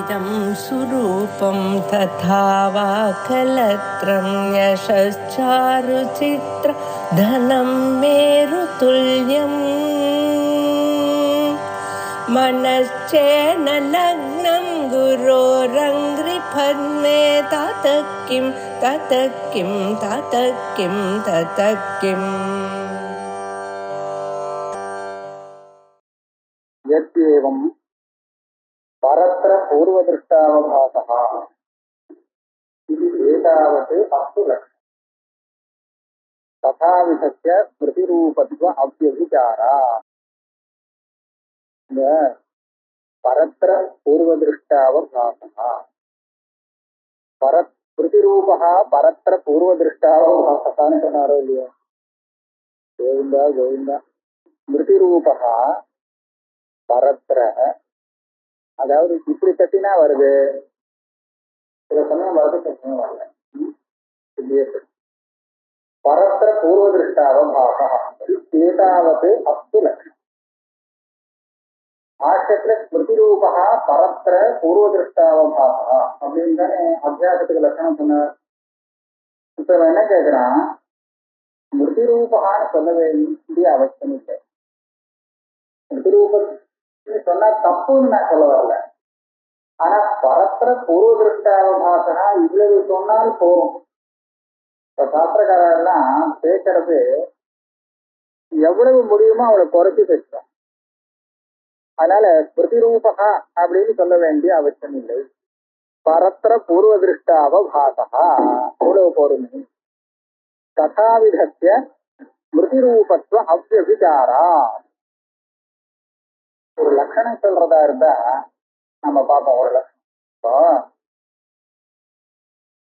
इदं सुरूपं तथा वा कलत्रं यशश्चारुचित्र धनं मेरुतुल्यम् मनश्चेन लग्नं गुरोरङ्घ्रिपद्मे ततः किं ततः किं ततः किं ततः किम् यद्येवं परत्र पूर्वदृष्टावभासः इति एतावत् अस्तु लक्ष्यम् तथाविधस्य स्मृतिरूपत्व अव्यभिचारा परत्र पूर्वदृष्टावभासः स्मृतिरूपः परत्र पूर्वदृष्टावभासः சொன்னாரோ இல்லையோ கோவிந்தா கோவிந்தா ஸ்மிருதிரூபः பரத்திர அதாவது இப்படி தட்டினா வருது சில சமயம் வருது சில சமயம் வரல பரத்திர பூர்வதிருஷ்டாவபாசः ஏதாவது அஸ்து லட்சணம் ஆட்சத்துல ஸ்மிருதிரூபः பரத்திர பூர்வதிருஷ்டாவபாசः அப்படின்னு தானே அத்தியாசத்துக்கு லட்சணம் சொன்னார். இப்ப என்ன கேட்கிறான், ஸ்மிருதிரூபகான்னு சொல்ல வேண்டிய அவசியம் இல்லை. ஸ்மிருதிரூப சொன்னா தப்புன்னு நான் சொல்ல வரல. ஆனா பரத்திர பூர்வதிருஷ்டாவபாசனா இவ்வளவு சொன்னால் போகும். இப்ப சாஸ்திரக்காரெல்லாம் பேசுறது எவ்வளவு முடியுமோ அவளை குறைச்சி பேசுறோம். அதனால ஸ்மிருதிரூபகா அப்படின்னு சொல்ல வேண்டிய அவசியம் இல்லை. பரத்திர பூர்வதிருஷ்டாவபாசா எவ்வளவு பொறுமை. ததாவிதஸ்ய ஸ்மிருதிரூபத்துவ அவ்யபிசாரா. ஒரு லட்சணம் சொல்றதா இருந்தா நம்ம பார்ப்போம். ஒரு லட்சணம் இப்போ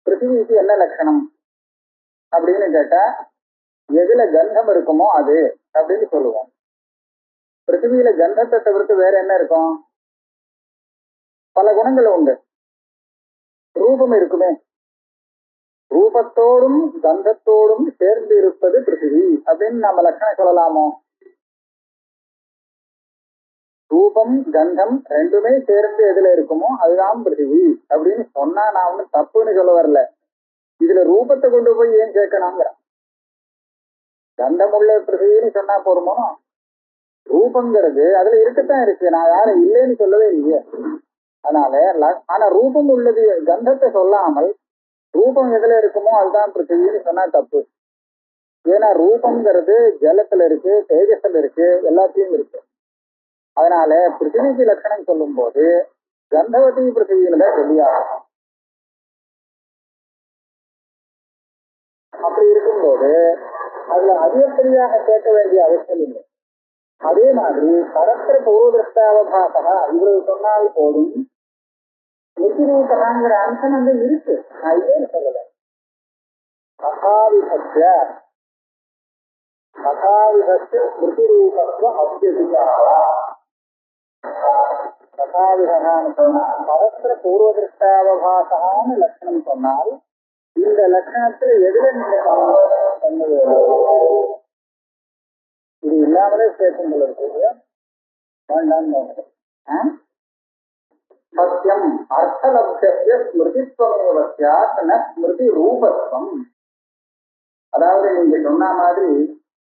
பிருத்திவிக்கு என்ன லட்சணம் அப்படின்னு கேட்டா எதுல கந்தம் இருக்குமோ அது அப்படின்னு சொல்லுவோம். பிருத்திவியில கந்தத்தை தவிர்த்து வேற என்ன இருக்கும்? பல குணங்கள் உண்டு. ரூபம் இருக்குமே, ரூபத்தோடும் கந்தத்தோடும் சேர்ந்து இருப்பது பிருத்திவி அப்படின்னு நம்ம லட்சணம் சொல்லலாமோ? ரூபம் கந்தம் ரெண்டுமே சேர்ந்து எதுல இருக்குமோ அதுதான் பிருத்திவி அப்படின்னு சொன்னா நான் ஒன்னும் தப்புன்னு சொல்ல வரல. இதுல ரூபத்தை கொண்டு போய் ஏன் சேர்க்கணுங்கிற, கந்தம் உள்ள பிருத்திவின்னு சொன்னா போருமோ? ரூபங்கிறது அதுல இருக்கத்தான் இருக்கு, நான் யாரும் இல்லைன்னு சொல்லவே இல்லையே. அதனால ஆனா ரூபம் உள்ளது கந்தத்தை சொல்லாமல் ரூபம் எதுல இருக்குமோ அதுதான் பிருத்திவின்னு சொன்னா தப்பு. ஏன்னா ரூபங்கிறது ஜலத்துல இருக்கு, தேஜஸ்ல இருக்கு, எல்லாத்தையும் இருக்கு. அதனால பிருத்திவிக்கு லட்சணம் சொல்லும் போது கந்தவதி பிருத்திவியில தான் சொல்லியாகும். அப்படி இருக்கும்போது அதுல அதிகப்படியாக கேட்க வேண்டிய அவசியம் இல்லை. அதே மாதிரி பரத்திர பூர்வதிருஷ்டாவபாசா இவ்வளவு சொன்னால் போதும். நித்திரூபகாங்கிற அம்சம் வந்து இருக்கு, நான் இல்லைன்னு சொல்லல. ததாவிதஸ்ய ஸ்மிருதிரூபத்துவ அவ்யபிசாரா. ததாவிதகான்னு சொன்னால் பரத்திர பூர்வதிருஷ்டாவபாசான்னு லட்சணம் சொன்னால் இந்த லட்சணத்துல எதுல நீங்க பண்ண வேண்டும்? இது இல்லாமலே ஸ்டேஷன் இருக்கு. சத்தியம் அர்த்தலப்திய ஸ்மிருதித்வமேவ ஸ்யாத் ந ஸ்மிருதி ரூபத்வம். அதாவது நீங்க சொன்ன மாதிரி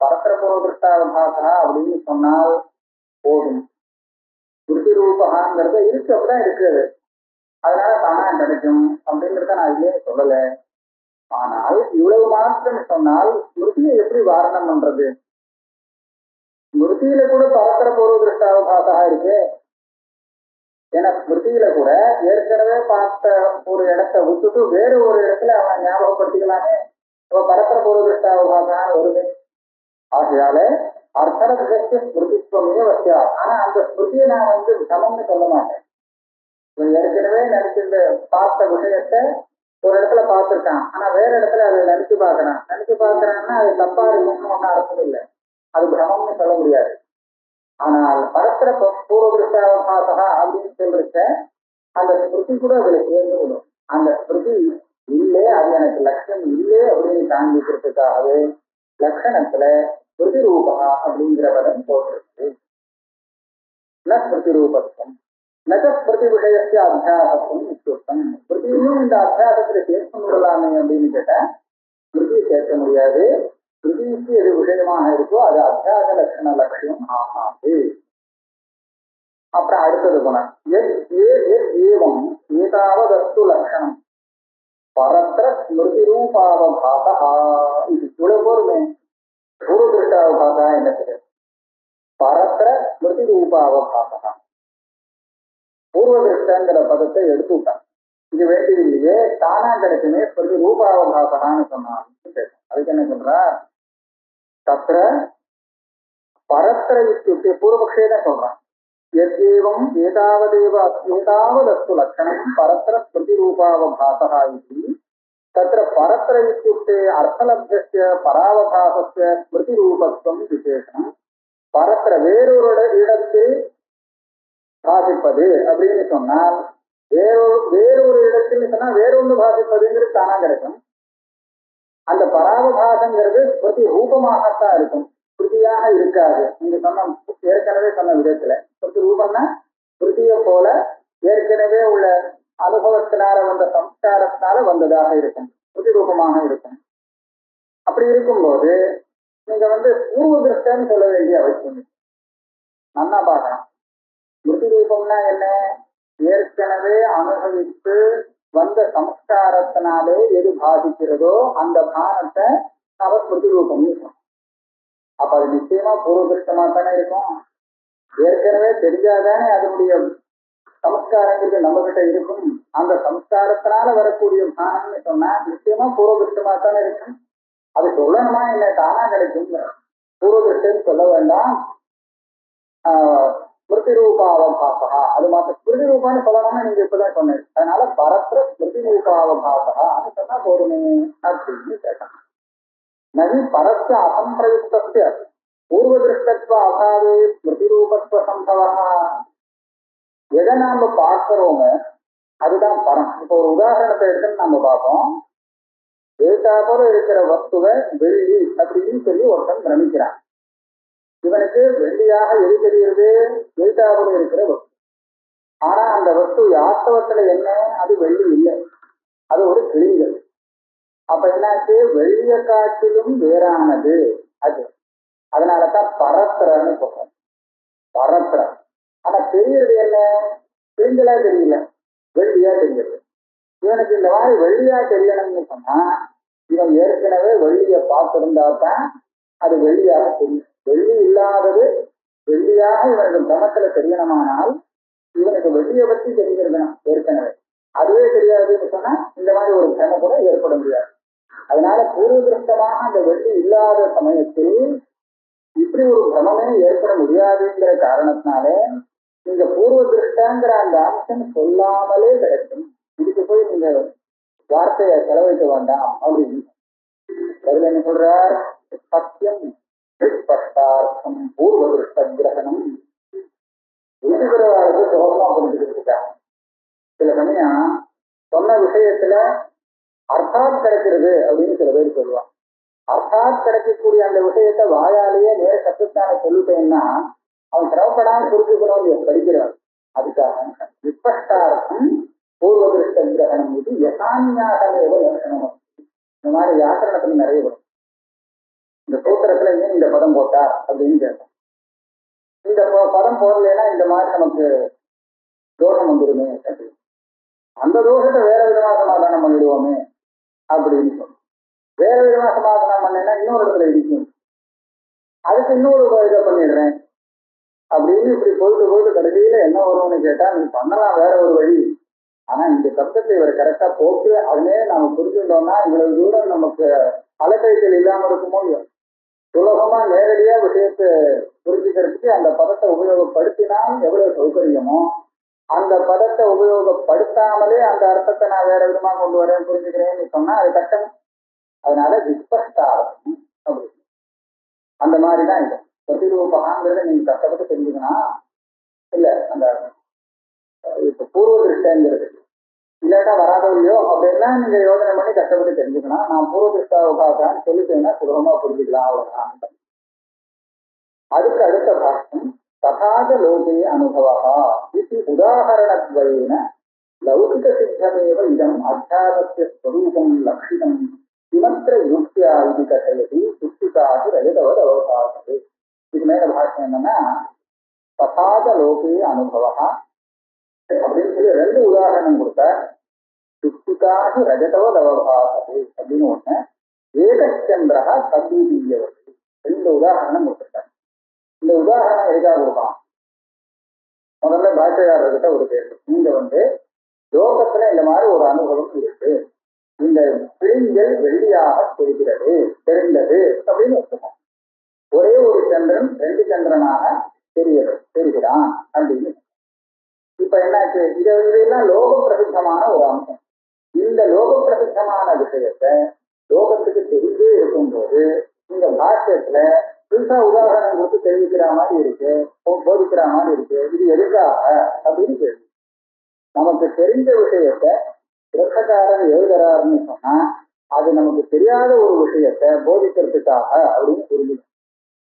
பரத்திர பூர்வதிருஷ்டாவபாசா அப்படின்னு சொன்னால் போதும். ஸ்மிருதி ரூபகாங்கிறத இருக்கு, அப்படிதான் இருக்கிறது, அதனால தானா கிடைக்கும் அப்படிங்கிறத நான் இல்லையே சொல்லல. ஆனால் இவ்வளவு மாத்திரம் சொன்னால் ஸ்மிருதியை எப்படி வாரணம் பண்றது? ஸ்மிருதியில கூட பரத்திர பூர்வதிருஷ்டாவபாசா இருக்கு. ஏன்னா ஸ்மிருதியில கூட ஏற்கனவே பார்த்த ஒரு இடத்தை விட்டுட்டு வேற ஒரு இடத்துல அவனை ஞாபகப்படுத்திக்கலாமே. பரத்திர பூர்வதிருஷ்டாவபாசான்னு வருது. ஆகையால அர்த்தலப்திய ஸ்மிருதித்வமே வசியா. ஆனா அந்த ஸ்மிருதியை நான் வந்து சமம்னு சொல்ல மாட்டேன். ஏற்கனவே நினைச்சிருந்த பார்த்த விஷயத்த ஒரு இடத்துல பார்த்துருக்கான், ஆனா வேற இடத்துல அதை நினைச்சு பார்க்கறான்னா அது தப்பா இருக்கும்னு ஒன்னும் அர்த்தம் இல்லை, அது பிரமம்னு சொல்ல முடியாது. ஆனால் பரத்திர பூர்வதிருஷ்டாவபாசா அப்படின்னு சொல்லிருக்க அந்த ஸ்மிருதி கூட அதுல சேர்ந்து விடும். அந்த ஸ்மிருதி இல்லே, அது எனக்கு லட்சணம் இல்லே அப்படின்னு காண்பிக்கிறதுக்காகவே லட்சணத்துல ஸ்மிருதி ரூபா அப்படிங்கிற பதம் போட்டிருக்கு. ஸ்மிருதி ரூபத்துவம் நக ஸ்மிருதி விஷயத்தை அத்தியாசத்தும் சுத்தம். ஸ்மிருதியும் இந்த அத்தியாசத்துல சேர்க்க முடியலாமே அப்படின்னு கேட்டா ஸ்மிருதியை சேர்க்க முடியாது. ஸ்மிருதிக்கு எது விஷயமாக இருக்கோ அது அத்தியாச லட்சண லட்சியம் ஆகாது. அப்புறம் அடுத்தது குணம் ஏவம் ஏதாவது லட்சணம் பரத்திர ஸ்மிருதி ரூபாவபாதா. இது இவ்வளவு பொறுமை பூர்வ திருஷ்டாவபாதா என்ன தெரியும்? பரத்திர ஸ்மிருதி ரூபாவபாதா. பூர்வ திருஷ்டங்கிற பதத்தை எடுத்துட்டான். இது வேண்டியது இல்லையே, தானா கிடைக்குமே ஸ்மிருதி ரூபாவபாதான்னு சொன்னான்னு. அதுக்கு என்ன சொல்றா? தத்திர பரத்திர இத்தியுக்தி பூர்வபக்ஷே தான் சொல்றான். எத்ஏவம் ஏதாவதஸ்து லட்சணம் பரத்திர ஸ்மிருதி ரூபாவபாசா இது. தத்திர பரத்திர இத்தியுக்தே அர்த்தலப்தஸ்ய பராவபாசஸ்ய ஸ்மிருதி ரூபத்துவம் விசேஷம். பரத்திர வேறொரு இடத்தில் பாசிப்பது அப்படின்னு சொன்னால் வேறொரு இடத்தில் சொன்னா வேறொன்று பாசிப்பதுங்கிறது தானா கிடைக்கும். அந்த பராவபாசங்கிறது ஸ்மிருதி ரூபமாகத்தான் இருக்கும், ஸ்மிருதியாக இருக்காது. நீங்க சொன்ன ஏற்கனவே சொன்ன விதத்துல ஸ்மிருதி ரூபம்னா ஸ்மிருதியை போல ஏற்கனவே உள்ள அனுபவத்தினால வந்த சம்ஸ்காரத்தினால வந்ததாக இருக்கும், ஸ்மிருதி ரூபமாக இருக்கும். அப்படி இருக்கும்போது நீங்க பூர்வ திருஷ்டன்னு சொல்ல வேண்டிய அவசியம் நல்லா பார்க்கலாம். ஸ்மிருதி ரூபம்னா என்ன? ஏற்கனவே அனுபவித்து வந்த சம்ஸ்காரத்தினாலே எது பாதிக்கிறதோ அந்த பானத்தை நாம ஸ்மிருதி ரூபம்னு சொல்றோம். அப்ப அது நிச்சயமா பூர்வதிருஷ்டமா தானே இருக்கும். ஏற்கனவே தெரிஞ்சாதானே அதனுடைய சம்ஸ்காரங்கிறது நம்ம கிட்ட இருக்கும். அந்த சம்ஸ்காரத்தினால வரக்கூடிய பானம்னு சொன்னா நிச்சயமா பூர்வதிருஷ்டமா தானே இருக்கும். அது சொல்லணுமா என்ன தானா கிடைக்கும்? பூர்வதிருஷ்டன்னு சொல்ல வேண்டாம், ஸ்மிருதி ரூபாவபாசா. அது மாத்திரம் ஸ்மிருதி ரூபான்னு சொல்லணும்னு நீங்க இப்பதான் சொன்னீங்க. அதனால பரத்திர ஸ்மிருதி ரூபாவபாசா அது சொன்னா போதுமே அப்படின்னு கேட்டான். நகி பரஸ்ய அசம்பிரயுக்தஸ்ய பூர்வதிருஷ்டத்துவ அபாவே ஸ்மிருதி ரூபத்துவ சம்பவா. எதை நாம பார்க்கிறோமோ அதுதான் பரம். இப்போ ஒரு உதாரணத்தை எடுத்து நம்ம பார்ப்போம். ஏதாப்போல இருக்கிற வஸ்துவை வெள்ளி அப்படின்னு சொல்லி ஒருத்தன் பிரமிக்கிறான். இவனுக்கு வெள்ளியாக எது தெரிகிறது? ஏதாப்போல இருக்கிற வஸ்து. ஆனா அந்த வஸ்து வாஸ்தவத்துல என்ன? அது வெள்ளி இல்லை, அது ஒரு கிளிங்கள். அப்ப என்னாச்சு? வெள்ளிய காட்டிலும் வேறானது அது. அதனாலதான் பரத்திரன்னு சொல்றோம், பரத்திரம். ஆனா தெரியறது என்ன? கிளிங்களா தெரியல, வெள்ளியா தெரியுது. இவனுக்கு இந்த மாதிரி வெள்ளியா தெரியணும்னு சொன்னா இவன் ஏற்கனவே வெள்ளிய பார்த்திருந்தாதான் அது வெள்ளியாக தெரியும். வெள்ளி இல்லாதது வெள்ளியாக இவனுக்கு பிரமத்துல தெரியணுமானால் இவனுக்கு வெள்ளியை பற்றி தெரிஞ்சிருக்கணும் ஏற்கனவே. அதுவே தெரியாதுன்னு சொன்னா இந்த மாதிரி ஒரு பிரம கூட ஏற்பட முடியாது. அதனால பூர்வதிருஷ்டமாக அந்த வெள்ளி இல்லாத சமயத்தில் இப்படி ஒரு பிரமே ஏற்பட முடியாதுங்கிற காரணத்தினாலே நீங்க பூர்வ திருஷ்டங்கிற அந்த அம்சம் சொல்லாமலே கிடைக்கும். இதுக்கு போய் நீங்க வார்த்தையை செலவழிக்க வேண்டாம் அப்படின்னு அதுல என்ன சொல்றார்? சத்தியம் நிஷ்பஷ்டார்த்தம் பூர்வ திருஷ்ட கிரகணம். இருக்கிறவர்களுக்கு சுலபமா புரிஞ்சுக்கிட்டு இருக்காங்க. சில சமயம் சொன்ன விஷயத்துல அர்த்தாத் கிடைக்கிறது அப்படின்னு சில பேர் சொல்லுவாங்க. அர்த்தாத் கிடைக்கக்கூடிய அந்த விஷயத்த வாயாலேயே நேர சத்தத்தான சொல்லிட்டேன்னா அவன் சிரமப்படாமல் புரிஞ்சுக்கணும் படிக்கிறவன். அதுக்காக விஸ்பஷ்டார்த்தம் பூர்வ திருஷ்ட கிரகணம் இது யசான்யாசமேவ லட்சணம். இந்த மாதிரி வியாக்கரணத்துல நிறைய வரும். இந்த சூத்திரத்துல ஏன் இந்த பதம் போட்டார் அப்படின்னு கேட்டோம். இந்த பதம் போடலைன்னா இந்த மாதிரி நமக்கு தோஷம் வந்துடுமே, அந்த தோஷத்தை வேற விதமா சமாதானம் பண்ணிடுவோமே அப்படின்னு சொல்லி வேற விதமா சமாதானம் பண்ணேன்னா இன்னொரு இடத்துல இடிக்கும், அதுக்கு இன்னொரு இதை பண்ணிடுறேன் அப்படின்னு இப்படி போயிட்டு போயிட்டு கடைசியில என்ன வரும்னு கேட்டா நீ பண்ணலாம் வேற ஒரு வழி. ஆனா இந்த சப்தத்தை இவர் கரெக்டா போட்டு அதுவே நாம புரிஞ்சுட்டோம்னா இவ்வளவு தூரம் நமக்கு அலைக்கழித்தல் இல்லாம இருக்குமோ இல்லையோ. சுலபமா நேரடியா விஷயத்தை புரிஞ்சுக்கிறதுக்கு அந்த பதத்தை உபயோகப்படுத்தினால் எவ்வளவு சௌகரியமோ அந்த பதத்தை உபயோகப்படுத்தாமலே அந்த அர்த்தத்தை நான் வேற விதமா கொண்டு வரேன் புரிஞ்சுக்கிறேன்னு சொன்னா அது கஷ்டம். அதனால விஸ்பஷ்டார்த்தம் அப்படி அந்த மாதிரிதான் இது பிரதிரூபகாங்கிறத நீங்க கஷ்டப்பட்டு தெரிஞ்சுக்கணும். இல்ல அந்த இப்ப பூர்வ திருஷ்டங்கிறது இல்லாட்டா வராதோ இல்லையோ அப்படின்னா நீங்க யோசனை பண்ணி கஷ்டப்பட்டு தெரிஞ்சுக்கணும். நான் பூர்வ திருஷ்டாவுக்காக சொல்லிட்டேன்னா சுலபமா புரிஞ்சுக்கலாம் அவ்வளவுதான். அதுக்கு அடுத்த பாஷ்யம் ததாத லோகே அனுபவா இது உதாகரணத்வயேன லௌகிக சித்தமேவ இதம் அத்தியாசத்திய ஸ்வரூபம் லட்சிதம் கிமத்திர யுக்தியா இது கதையது சுத்திகாது ரஜதவத் அவகாசது. இது மேல பாஷ்யம் என்னன்னா, ததாத லோகே அனுபவா அப்படின்னு சொல்லி ரெண்டு உதாரணம் கொடுத்தார். சுத்திகாது ரஜதவத் அவகாசது அப்படின்னு ஒண்ணு, ஏகச்சந்திரா தத்வீதீயவது, ரெண்டு உதாரணம் கொடுத்துருக்காங்க. இந்த உதாரணம் எதுக்காக கொடுக்கலாம்? முதல்ல பாஷ்யக்காரர்கிட்ட ஒரு கேள்வி. நீங்க லோகத்துல இந்த மாதிரி ஒரு அனுபவம் இருக்கு, இந்த பிரிஞ்சல் வெள்ளியாக தெரிந்தது அப்படின்னு வச்சுக்கோம். ஒரே ஒரு சந்திரன் ரெண்டு சந்திரனாக தெரிகிறான் அப்படின்னு. இப்ப என்னாச்சு, இதெல்லாம் லோக பிரசித்தமான ஒரு அம்சம். இந்த லோக பிரசித்தமான விஷயத்த லோகத்துக்கு தெரிஞ்சே இருக்கும்போது இந்த பாஷ்யத்துல புதுசா உதாரணம் கொடுத்து தெரிவிக்கிற மாதிரி இருக்கு, போதிக்கிற மாதிரி இருக்கு. இது எதுக்காக அப்படின்னு கேள்வி. நமக்கு தெரிஞ்ச விஷயத்த கிரகக்காரர் எழுதுறாருன்னு சொன்னா அது நமக்கு தெரியாத ஒரு விஷயத்த போதிக்கிறதுக்காக அப்படின்னு புரிஞ்சுக்கணும்.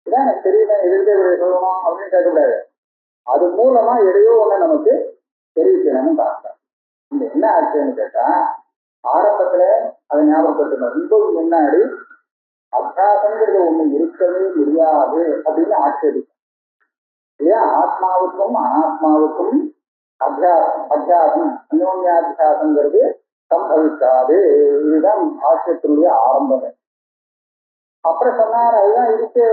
இதான் எனக்கு தெரியல, எதிர்க்க சொல்லணும் அப்படின்னு கேட்கக்கூடாது. அது மூலமா எதையோ ஒண்ணு நமக்கு தெரிவிக்கணும்னு பார்க்கிறேன். இந்த என்ன ஆச்சுன்னு கேட்டா, ஆரம்பத்துல அதை ஞாபகப்படுத்தணும். ரொம்ப முன்னாடி அத்தியாசங்கிறது ஒண்ணு இருக்கவே முடியாது அப்படின்னு ஆட்சேபிக்கும் இல்லையா? ஆத்மாவுக்கும் அனாத்மாவுக்கும் அத்தியாசம் அந்யோன்யாத்தியாசங்கிறது சம்பவிக்காது. இதுதான் பாஷ்யத்தினுடைய ஆரம்பம். அப்புறம் சொன்னார், அதுதான் இருக்கு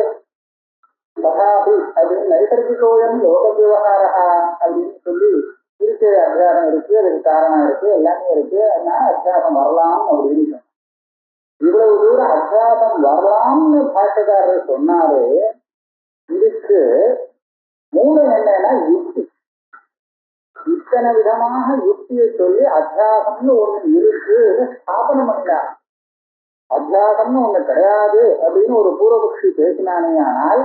ததாபி அப்படின்னு நைசர்கிகோயம் லோக விவகாரா அப்படின்னு சொல்லி இருக்கு. அத்தியாசம் இருக்கு, அதுக்கு காரணம் இருக்கு, எல்லாமே இருக்கு. அதனால அத்தியாசம் வரலாம் அப்படின்னு. இவ்வளவு தூரம் அத்தியாசம் வரலாம்னு பாஷ்யக்காரர் சொன்னாரு. இதுக்கு மூலம் என்னன்னா யுக்தி. இத்தனை விதமாக யுக்தியை சொல்லி அத்தியாசம்னு ஒண்ணு இருக்கு ஸ்தாபனம் பண்ணினார். அத்தியாசம்னு ஒண்ணு கிடையாது அப்படின்னு ஒரு பூர்வபக்ஷி பேசினானே, ஆனால்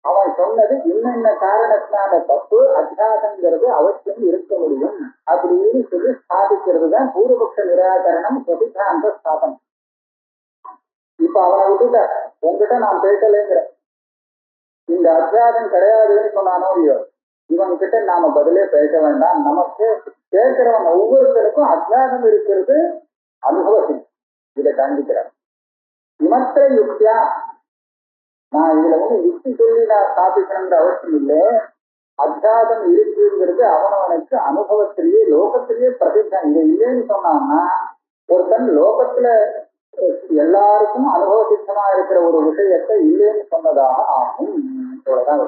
அவன் சொன்னது இன்னென்ன காரணத்தினால தப்பு, அத்தியாசங்கிறது அவசியம் இருக்க முடியும் அப்படின்னு சொல்லி ஸ்தாபிக்கிறது தான் பூர்வபக்ஷ நிராகரணம், பிரதிதாந்த ஸ்தாபனம். இப்ப அவனை விட்டுட்ட, உங்ககிட்ட நான் பேசலைங்கிற. இந்த அத்தியாசம் கிடையாதுன்னு சொன்னானோ இல்லையோ, இவன் கிட்ட நாம பதிலே பேச வேண்டாம். நமக்கு கேட்கிறவன் ஒவ்வொருத்தருக்கும் அத்தியாசம் இருக்கிறது அனுபவத்தில். இதை காண்பிக்கிறார். இமத்திர யுக்தியா, நான் இதுல யுக்தி சொல்லி நான் ஸ்தாபிக்கணுங்கிற அவசியம் இல்லை. அத்தியாசம் இருக்குங்கிறது அவனவனுக்கு அனுபவத்திலேயே லோகத்திலேயே பிரசித்தம். இதை இல்லைன்னு சொன்னான்னா ஒருத்தன் லோகத்துல எல்லாருக்கும் அனுபவ சித்தமா இருக்கிற ஒரு விஷயத்தை இல்லைன்னு சொன்னதாக ஆகும். இவ்வளவுதான்.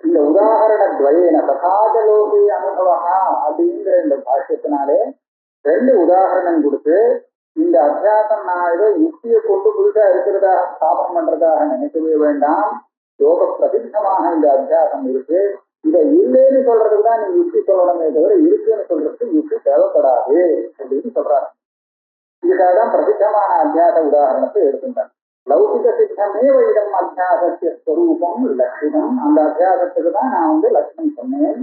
இந்த உதாரண துவயேன சகாஜலோகி அனுபவா அப்படிங்கிற இந்த பாஷ்யத்தினாலே ரெண்டு உதாரணம் கொடுத்து, இந்த அத்தியாசம் நான் ஏதோ யுக்தியை கொண்டு புதுசா இருக்கிறதா ஸ்தாபனம் பண்றதாக நினைக்கவே வேண்டாம். லோக பிரசித்தமாக இந்த அத்தியாசம் இருக்கு. இதை இல்லைன்னு சொல்றதுக்கு தான் நீ யுக்தி சொல்லணுமே தவிர இருக்குன்னு சொல்றதுக்கு யுக்தி தேவைப்படாது அப்படின்னு சொல்றாங்க. இதுக்காக தான் பிரசித்தமான அத்தியாச உதாரணத்தை எடுத்துட்டாங்க. லௌகிக சித்தமே வைடம் அத்தியாசத்திய ஸ்வரூபம் லட்சிதம். அந்த அத்தியாசத்துக்கு தான் நான் லட்சணம் சொன்னேன்.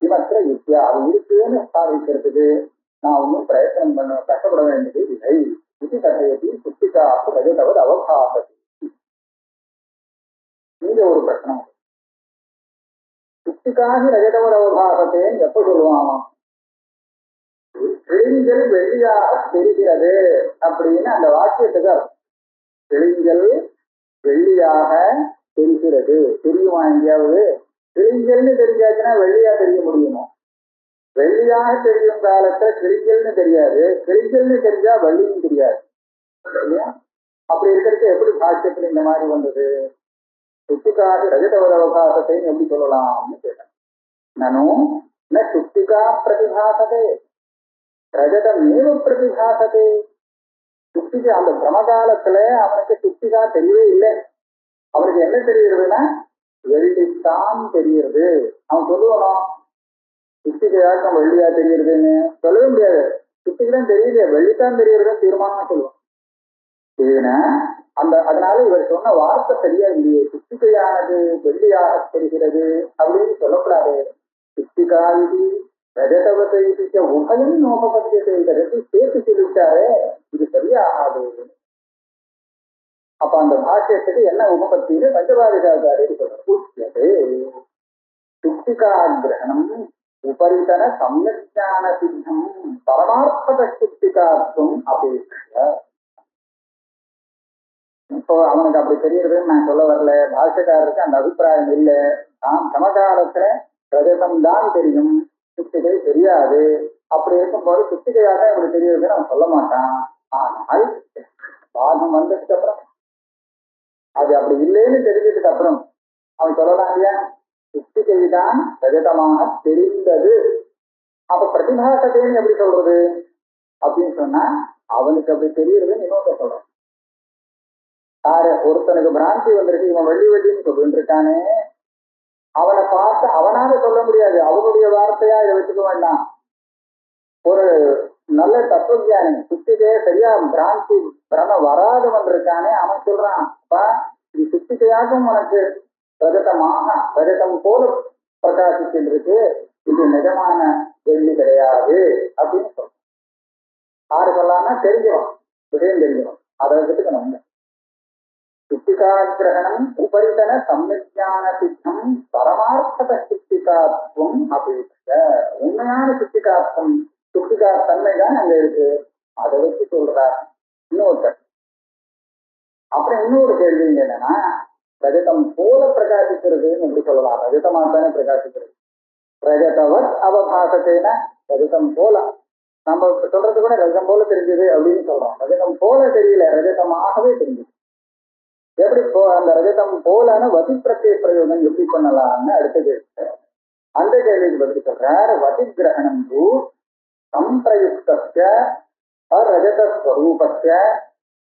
இவற்ற யுக்தியா அது இருக்குன்னு ஸ்தாபிக்கிறதுக்கு நான் ஒன்றும் பிரயத்தனம் பண்ண கஷ்டப்பட வேண்டியது இல்லை. இது கதையத்தி சுத்திகாப்பு ரஜதவது அவகாசதி. இங்க ஒரு பிரச்சனை, சுத்திகாகி ரஜதவது அவகாசத்தேன்னு எப்ப சொல்லுவான்? கிழிஞ்சல் வெள்ளியாக தெரிகிறது அப்படின்னு அந்த வாக்கியத்துக்கு கிழிஞ்சல் வெள்ளியாக தெரிகிறது. தெரியுமா எங்கேயாவது? கிழிஞ்சல்னு தெரிஞ்சாச்சுன்னா வெள்ளியா தெரிய முடியுமோ? வெள்ளியாக தெரியும் காலத்துல கிழிஞ்சல்னு தெரியாது, கிழிஞ்சல்னு தெரிஞ்சா வள்ளியும் தெரியாது இல்லையா? அப்படி இருக்கிறதுக்கு எப்படி பாஷ்யத்துல இந்த மாதிரி வந்தது? சுத்திகாக ரஜதவத அவகாசத்தை எப்படி சொல்லலாம்னு கேட்டேன். நானும் சுத்திகா பிரதிபாசதே ரஜதமேவ பிரதிபாசதே. சுத்திகா அந்த பிரமகாலத்துல அவனுக்கு சுத்திகா தெரியவே இல்லை. அவனுக்கு என்ன தெரியுதுன்னா வெள்ளித்தான் தெரியுது. அவன் சொல்லுவானோ சுத்திகையாக்கும் வெள்ளியா தெரியுதுன்னு சொல்லவே முடியாது. சுத்திதான் தெரியுது, வெள்ளித்தான் தெரியுதுன்னு தீர்மானமா சொல்லுவான். ஏன்னா அதனால இவர் சொன்ன வார்த்தை சரியா இல்லையே. சுத்திகையானது வெள்ளியாக தெரிகிறது அப்படின்னு சொல்லக்கூடாது. சுத்திகா இது ரஜதவத்தை உகலும் நோகபத்தியத்தை ரெண்டு சேர்த்து சொல்லிட்டாரே, இது சரியாகாது. அப்ப அந்த பாஷ்யத்துக்கு என்ன உபபத்தின்னு பஞ்சபாதிகாச்சாரியர் சொல்றது. சுத்திகா கிரகணம் உபரிதன சம்யஜான சித்தம் பரமார்த்த சுத்திகார்த்தம் அபேட்ச. இப்போ அவனுக்கு அப்படி தெரியறதுன்னு நான் சொல்ல வரல. பாஷ்யக்காரருக்கு அந்த அபிப்பிராயம் இல்லை. நான் சமகாலத்துல ரஜதம் தான் தெரியும், சுத்திகை தெரியாது. அப்படி இருக்கும்போது சுத்திகையாக இப்படி தெரியுதுன்னு அவன் சொல்ல மாட்டான். ஆனால் பாகம் வந்ததுக்கு அப்புறம் அது அப்படி இல்லைன்னு தெரிஞ்சதுக்கு அப்புறம் அவன் சொல்லலாம் இல்லையா, சுத்திகை தான் ரஜதமாக தெரிந்தது. அப்ப பிரதிபாசத்தைன்னு எப்படி சொல்றது அப்படின்னு சொன்னா அவனுக்கு அப்படி தெரியுறதுன்னு இன்னொரு சொல்றான். யாரு ஒருத்தனுக்கு பிராந்தி வந்திருக்கு, இவன் வெள்ளி வெள்ளின்னு சொல்லிட்டு இருக்கானே, அவனை பார்த்து அவனால சொல்ல முடியாது, அவனுடைய வார்த்தையா இதை வச்சுக்க வேண்டாம். ஒரு நல்ல தத்துவஞானி சுத்திகே சரியா பிராந்தி பிரம வராதவன் இருக்கானே, அவன் சொல்றான், அப்பா இது சுத்திகையாகவும் உனக்கு ரஜதமாக ரஜதம் போல பிரகாசிச்சிருக்கு, இது நிஜமான வெள்ளி கிடையாது அப்படின்னு சொல்றான். யாரு சொல்லாம தெரிஞ்சவன், விஷயம் தெரிஞ்சவன், அதை வச்சுட்டு நம்ம சுத்திகாகிரகணம் உபரிதன சம்யஜான சித்தம் பரமார்த்த சுத்திகாத்வம் அபேட்ச. உண்மையான சுத்திகார்த்தம் சுத்திகார் தன்மை தான் அங்க இருக்கு, அதை வச்சு சொல்றார் இன்னொருத்தர். அப்புறம் இன்னொரு கேள்வி என்னன்னா, ரஜதம் போல பிரகாசிக்கிறதுன்னு எப்படி சொல்லலாம்? ரஜதமா தானே பிரகாசிக்கிறது. ரஜதவர் அவபாசத்தேன ரஜதம் போல, நம்ம சொல்றது கூட ரஜதம் போல தெரிஞ்சது அப்படின்னு சொல்றோம். ரஜதம் போல தெரியல, ரஜதமாகவே தெரிஞ்சது. எப்படி அந்த ரஜதம் போலான வதி பிரத்யேக பிரயோகம் எப்படி பண்ணலாம்னு அடுத்த கேள்வி. அந்த கேள்விக்கு பதில் சொல்றார், வதி கிரகணம் சம்பிரயுக்த ரஜதஸ்வரூபஸ்ய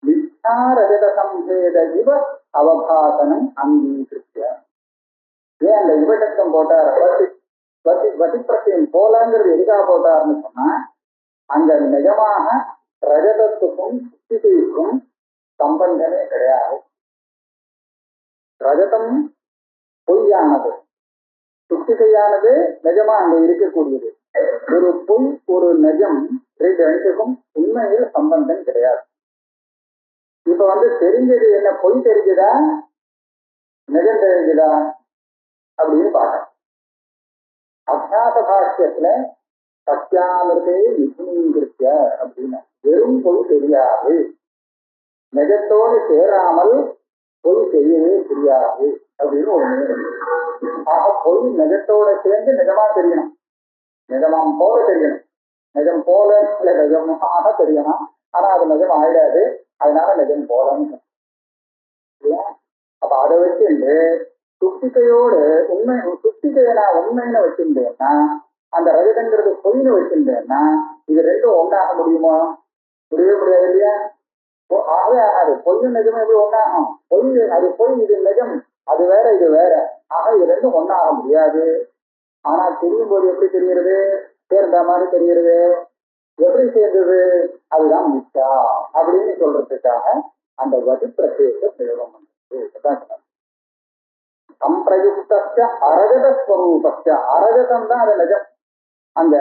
மித்யா ரஜத சம்பேத இவ அவபாசனம் அங்கீகிருத்திய. ஏன் அந்த இவசப்தம் போட்டார்? வதி பிரத்யம் போலங்கிறது எதுக்காக போட்டார்னு சொன்னா, அங்க நிஜமாக ரஜதத்துக்கும் சுத்திகைக்கும் சம்பந்தமே கிடையாது. ரஜதம் பொய்யானது, சுத்திகையானது நிஜமா அங்க இருக்கக்கூடியது. ஒரு பொய் ஒரு நிஜம் ரெண்டுக்கும் உண்மையில் சம்பந்தம் கிடையாது. இப்ப தெரிஞ்சது என்ன, பொய் தெரிஞ்சுதா நிஜம் தெரிஞ்சுதா அப்படின்னு பார்க்க. அத்தியாச பாஷ்யத்துல சத்தியாமிருதே நிபுணீகிருத்திய அப்படின்னு வெறும் பொய் தெரியாது, நிஜத்தோடு சேராமல் பொய் தெரியவே தெரியாது அப்படின்னு ஒரு நிலை. ஆக பொய் நிஜத்தோட சேர்ந்து நிஜமா தெரியணும், நிஜமாம் போல தெரியணும். நிஜம் போல இல்ல நிஜமாக தெரியணும், ஆனா அது நிஜம் ஆயிடாது, அதனால நிஜம் போலன்னு. அப்ப அதை வச்சுட்டு சுத்திகையோடு உண்மை, சுத்திகையை நான் உண்மைன்னு வச்சிருந்தேன்னா, அந்த ரஜதங்கிறது பொய்னு வச்சிருந்தேன்னா, இது ரெண்டும் ஒன்றாக முடியுமா? முடியவே முடியாது இல்லையா? ஆகவே ஆகாது. பொய்யும் நிஜமும் எப்படி ஒன்னாகும்? பொய் அது பொய், இது நிஜம், அது வேற இது வேற. ஆக இது ரெண்டும் ஒன்னாக முடியாது. ஆனா தெரியும் போது எப்படி தெரிகிறது? சேர்ந்த மாதிரி தெரிகிறது. எப்படி சேர்ந்தது? அதுதான் மிச்சா அப்படின்னு சொல்றதுக்காக அந்த வதி பிரத்யேக பிரயோகம் பண்றது. சம்பிரயுக்த அரஜதஸ்வரூபஸ்ய, அரஜதம் தான் அது நிஜம். அந்த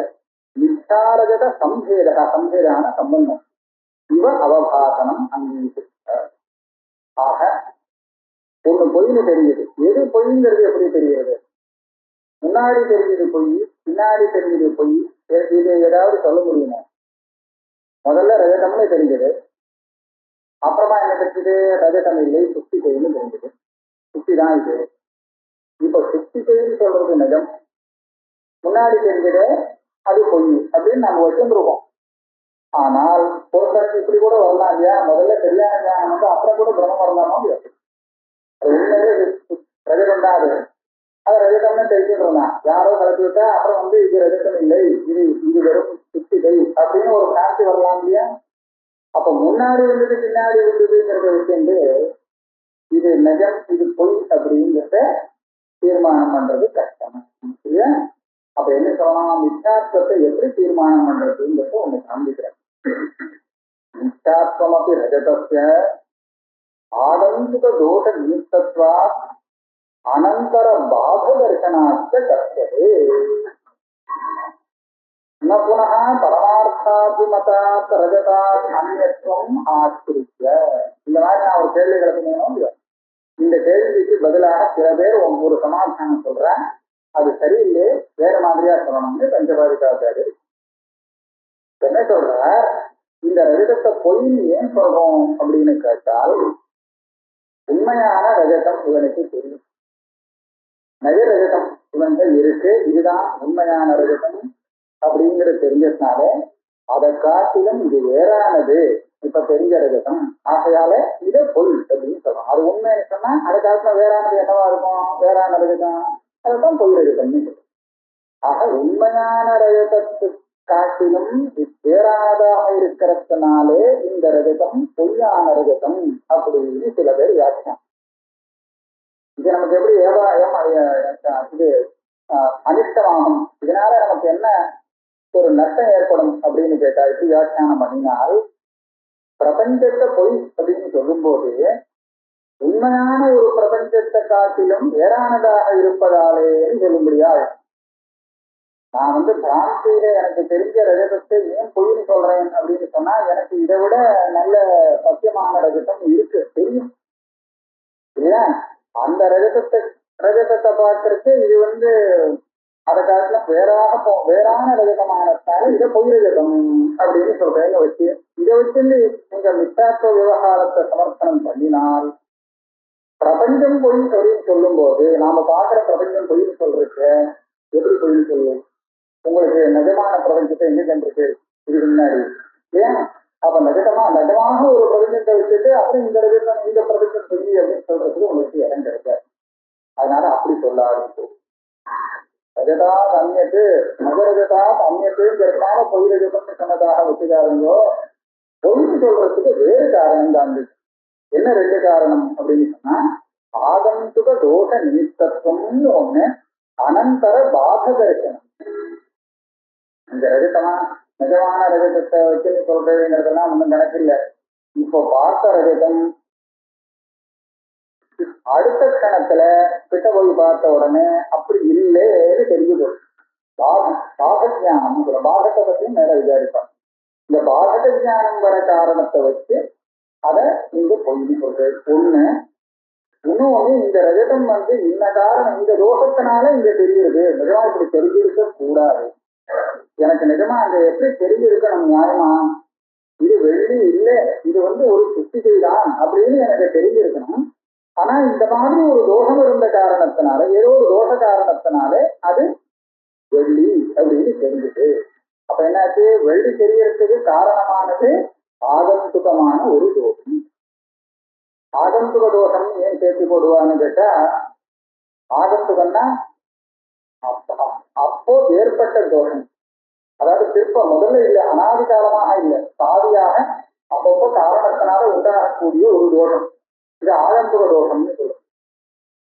மிச்சாரஜத சம்பேதான சம்பந்தம் இவ அவபாசனம் அங்கீகரிக்க. ஆக ஒண்ணு பொய்னு தெரியுது. எது பொய்ங்கிறது எப்படி தெரிகிறது? முன்னாடி தெரிஞ்சது பொய், பின்னாடி தெரிஞ்சது பொய், இது ஏதாவது சொல்ல முடியுமா? முதல்ல ரஜதம்னு தெரிஞ்சது, அப்புறமா என்ன தெரிஞ்சது? ரஜதம் இல்லை, சுத்திகைன்னு தெரிஞ்சது. சுத்தி தான் இது. இப்ப சுத்திகைன்னு சொல்றது நிஜம், முன்னாடி தெரிஞ்சது அது பொய் அப்படின்னு நம்ம வச்சுருக்கோம். ஆனால் பொருட்களுக்கு இப்படி கூட வரலாம் இல்லையா? முதல்ல தெரியாத ஞானம் அப்புறம் கூட பிரம்மம் வரலாமா? உண்மையிலே ரஜதம் தான் அது. அதை ரஜதம்னு தெரிஞ்சுருந்தான், யாரோ கலப்பி விட்டா அப்புறம் இது ரஜதம் இல்லை, இது வெறும் சுத்திகை அப்படின்னு ஒரு காட்சி வரலாம் இல்லையா? அப்ப முன்னாடி வந்தது பின்னாடி வந்ததுங்கிறத வச்சுட்டு இது நிஜம் இது பொய் அப்படிங்கிறத தீர்மானம் பண்றது கஷ்டம் இல்லையா? அப்ப என்ன சொல்லலாம்? மிச்சாத்வத்தை எப்படி தீர்மானம் பண்றதுங்கிறத ஒண்ணு காண்பிக்கிறேன். மிச்சாத்வம் அப்படி ரஜதஸ்ய ஆடந்திக தோஷ நிமித்தத்வா அனந்தர பாத தர்சனாச்ச கர்த்ததே ந புனः பரமார்த்தாபிமதாத் ரஜதாத் அந்யத்வம் ஆசிரித்ய. இந்த மாதிரி நான் ஒரு கேள்வி கிளப்பினேனோ இல்லையோ, இந்த கேள்விக்கு பதிலாக சில பேர் ஒரு சமாதானம் சொல்றேன், அது சரியில்லை, வேற மாதிரியா சொல்லணும்னு பஞ்சபாதிகாச்சாரியர் என்ன சொல்ற. இந்த ரஜதத்தை பொய்ன்னு ஏன் சொல்றோம் அப்படின்னு கேட்டால், உண்மையான ரஜதம் இவனுக்கு தெரியும். நய ரஜதம் இவன்கிட்ட இருக்கு, இதுதான் உண்மையான ரஜதம் அப்படிங்கிறது தெரிஞ்சதுனால அதை காட்டிலும் இது வேறானது இப்ப தெரிஞ்ச ரஜதம், ஆகையால இதை பொய் அப்படின்னு சொல்றோம். அது உண்மைன்னு சொன்னா அதை காட்டில வேறானது என்னவா இருக்கும், வேறான ரஜதம், அதுதான் பொய் ரஜதம்னு சொல்றோம். ஆக உண்மையான ரஜதத்து காட்டிலும் வேறானதாக இருக்கிறதுனாலே இந்த ரஜதம் பொய்யான ரஜதம் அப்படின்னு சில பேர் வியாக்கியம். இது நமக்கு எப்படி இது அனிஷ்டமாகும், இதனால நமக்கு என்ன ஒரு நஷ்டம் ஏற்படும் அப்படின்னு கேட்டா, இப்படி வியாக்கியானம் பண்ணினால் பிரபஞ்சத்தை பொய் அப்படின்னு சொல்லும் போது உண்மையான ஒரு பிரபஞ்சத்தை காட்டிலும் வேறானதாக இருப்பதாலே சொல்லும்படியா. நான் பிராந்தியில எனக்கு தெரிஞ்ச ரஜதத்தை ஏன் பொய்ன்னு சொல்றேன் அப்படின்னு சொன்னா, எனக்கு இதை விட நல்ல சத்தியமான ரஜதம் இருக்கு தெரியும் இல்லையா. அந்த ரஜதத்தை பார்க்கறது இது அதை காட்டிலும் வேறான ரஜதமானதால இதை பொய் ரஜதம் அப்படின்னு சொல்றேன் வச்சு, இதை வச்சு நீங்க மித்தாத்வ விவகாரத்தை சமர்ப்பணம் பண்ணினால் பிரபஞ்சம் பொய் அப்படின்னு சொல்லும் போது நாம பார்க்கிற பிரபஞ்சம் பொய்ன்னு சொல்றதுக்கு எப்படி பொய்ன்னு சொல்லுவோம். உங்களுக்கு நிஜமான பிரபஞ்சத்தை எங்க கண்டிருக்கு இதுக்கு முன்னாடி ஏன்? அப்ப நிஜமாக ஒரு பிரபஞ்சத்தை வச்சுட்டு அப்புறம் இந்த பிரபஞ்சம் பொய் அப்படின்னு சொல்றதுக்கு உங்களுக்கு இடம் கிடைக்காது. அதனால அப்படி சொல்லாது. ரஜதா அந்நியத்து நகரஜதா அந்நியத்துங்கிறதுனால பொய் ரஜதம்னு சொன்னதாக வச்சுக்காருங்கோ. பொய்ன்னு சொல்றதுக்கு வேறு காரணம் தான். என்ன ரெண்டு காரணம் அப்படின்னு சொன்னா, ஆகந்துக தோஷ நிமித்தத்துவம்னு ஒண்ணு, அனந்தர பாத தரிசனம். இந்த ரஜதமா நிஜமான ரஜதத்தை வச்சு சொல்றதுங்கிறதெல்லாம் ஒன்றும் கணக்கில்லை. இப்போ பார்த்த ரஜதம் அடுத்த கணத்துல கிட்ட போய் பார்த்த உடனே அப்படி இல்லைன்னு தெரிஞ்சு போச்சு. பாகஜானம் பாகத்தை பத்தியும் மேல விசாரிப்பாங்க. இந்த பாகத ஜானம் வர காரணத்தை வச்சு அதை நீங்க பொய்னு சொல்றது ஒண்ணு. இன்னொன்னு, இந்த ரஜதம் இந்த காரணம் இந்த தோஷத்தினால இங்க தெரியுது, நிஜமா இப்படி தெரிஞ்சிருக்க கூடாது. எனக்கு நிஜமா அங்க எப்படி தெரிஞ்சிருக்கணும் நியாயமா, இது வெள்ளி இல்லை, இது ஒரு சுத்திகை தான் அப்படின்னு எனக்கு தெரிஞ்சிருக்கணும். ஆனா இந்த மாதிரி ஒரு தோஷம் இருந்த காரணத்தினால, ஏதோ ஒரு தோஷ காரணத்தினால அது வெள்ளி அப்படின்னு தெரிஞ்சுது. அப்ப என்னாச்சு, வெள்ளி தெரியறதுக்கு காரணமானது ஆகந்துகமான ஒரு தோஷம். ஆகந்துக தோஷம் ஏன் சேர்த்து போடுவான்னு கேட்டா, ஆகந்துகம்னா அப்போ ஏற்பட்ட தோஷம். அதாவது திருப்பம் முதல்ல இல்லை, அனாதி காலமாக இல்லை, சாதியாக அப்பப்போ காரணத்தினால உண்டாகக்கூடிய ஒரு தோஷம். இது ஆகந்துக தோஷம்னு சொல்லுவோம்.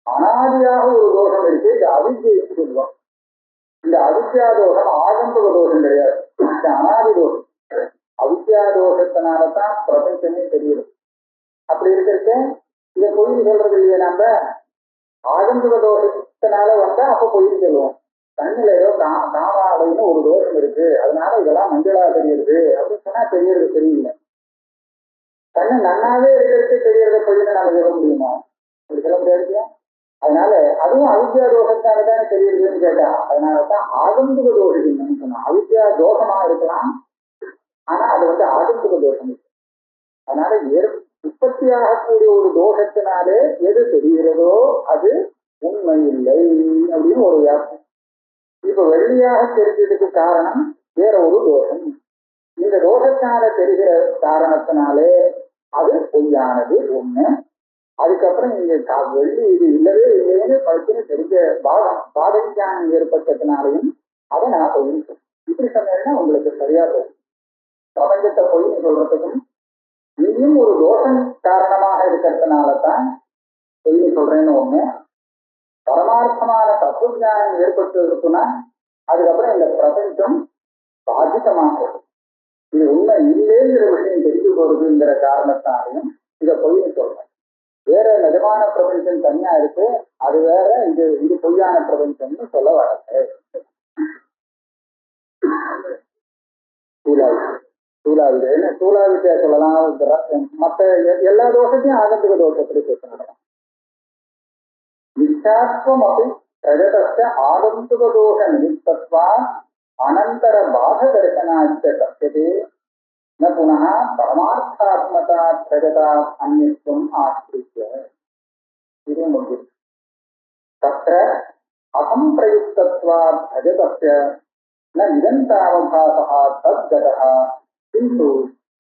அனாதியாக ஒரு தோஷம் இருக்கு, இந்த அவித்யைன்னு சொல்லுவோம். இந்த அவித்யா தோஷம் ஆகந்துக தோஷம் கிடையாது, இந்த அனாதி தோஷம். அவித்யா தோஷத்தினாலதான் பிரபஞ்சமே தெரியுது. அப்படி இருக்கிறது இதை பொய் சொல்றது இல்லையே. நம்ம ஆகந்துக தோஷத்தினால வந்தா அப்ப பொய் சொல்லுவோம். கண்ணுல ஏதோ காமாடைன்னு ஒரு தோஷம் இருக்கு, அதனால இதெல்லாம் மஞ்சளா தெரியுது அப்படின்னு சொன்னா தெரியறது தெரியல. கண்ணு நன்னாவே இருக்கிறது தெரியறத பொய்ன்னு நம்ம சொல்ல முடியுமா? அப்படி சொல்ல முடியாது. அதனால அதுவும் அவித்யா தோஷத்தானதானே தெரியுதுன்னு கேட்டா, அதனாலதான் ஆகந்துக தோஷம் சொன்னோம். அவித்யா தோஷமா இருக்கலாம், ஆனா அது ஆகந்துக தோஷம் இருக்கு. அதனால உற்பத்தியாகக்கூடிய ஒரு தோஷத்தினாலே எது தெரிகிறதோ அது உண்மை இல்லை அப்படின்னு ஒரு வியாசம். இப்ப வெள்ளியாக தெரிஞ்சதுக்கு காரணம் வேற ஒரு தோஷம். இந்த தோஷத்தினால தெரிகிற காரணத்தினாலே அது பொய்யானது ஒண்ணு. அதுக்கப்புறம் இங்க வெள்ளி இது இல்லவே இல்லைன்னு படிச்சுன்னு தெரிஞ்ச பாதவிஞானம் ஏற்பட்டதுனாலையும் அதை நான் பொய்ன்னு இப்படி சொன்னேன்னா உங்களுக்கு சரியா போகும். பிரபஞ்சத்தை பொய்ன்னு சொல்றதுக்கும் இனியும் ஒரு தோஷம் காரணமாக இருக்கிறதுனாலதான் பொய்ன்னு சொல்றேன்னு ஒண்ணு. பரமார்த்தமான தத்துவஞானம் ஏற்பட்டு இருக்குன்னா அதுக்கப்புறம் இந்த பிரபஞ்சம் பாதிதமாகும். இது உண்மை இல்லைங்கிற விஷயம் தெரிஞ்சு போறதுங்கிற காரணத்தாலையும் இதை பொய்ன்னு சொல்றேன். வேற நிஜமான பிரபஞ்சம் தனியா இருக்கு, அது வேற, இது பொய்யான பிரபஞ்சம்னு சொல்ல வரது. சூலாவித என்ன சூலாவித்யா சொல்லலாம். மற்ற எல்லா தோஷத்தையும் ஆகந்துக தோஷப்படி பேசணும். மிச்சாத்வம் அப்படி ரஜதஸ்ய ஆகந்துக தோஷ நிமித்தத்வா அனந்தர பாத தரிசனாச்ச கத்தியதே ந புனः பரமார்த்தாத்மகா ரஜதா அந்நியத்துவம் ஆஸ்ரித்ய. இது முடியும். தத்ர அசம்பிரயுக்தத்வாத் ரஜதஸ்ய ந இதந்தாவபாசः தத்கதः கிந்து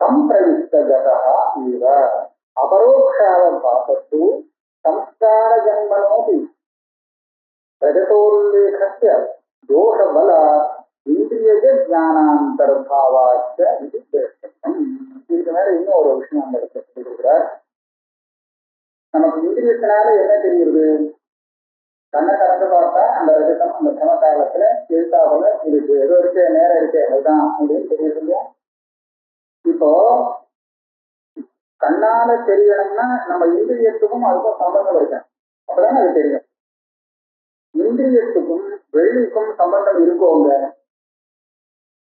சம்பிரயுக்தகதः இவ அபரோக்ஷாவபாசத்து संस्कारजन्मनोऽपि रजतोल्लेखस्य दोषबलात् इन्द्रियज्ञानान्तर्भावाच्च इति दृष्टम्. இதுக்கு மேல இன்னும் ஒரு விஷயம் அந்த இடத்துல சொல்லியிருக்கிறார். நமக்கு இந்திரியத்தினால என்ன தெரியுது? கண்ணை திறந்து பார்த்தா அந்த ரஜதம் அந்த சமகாலத்துல எழுத்தாவல இருக்கு, ஏதோ இருக்கு, நேரம் இருக்கு, அதுதான் அப்படின்னு தெரியுது இல்லையா? இப்போ கண்ணால தெரியணும்னா நம்ம இந்திரியத்துக்கும் அதுக்கும் சம்பந்தம் இருக்கு, அப்பதான் அது தெரியும். இந்திரியத்துக்கும் வெள்ளிக்கும் சம்பந்தம் இருக்கோங்க,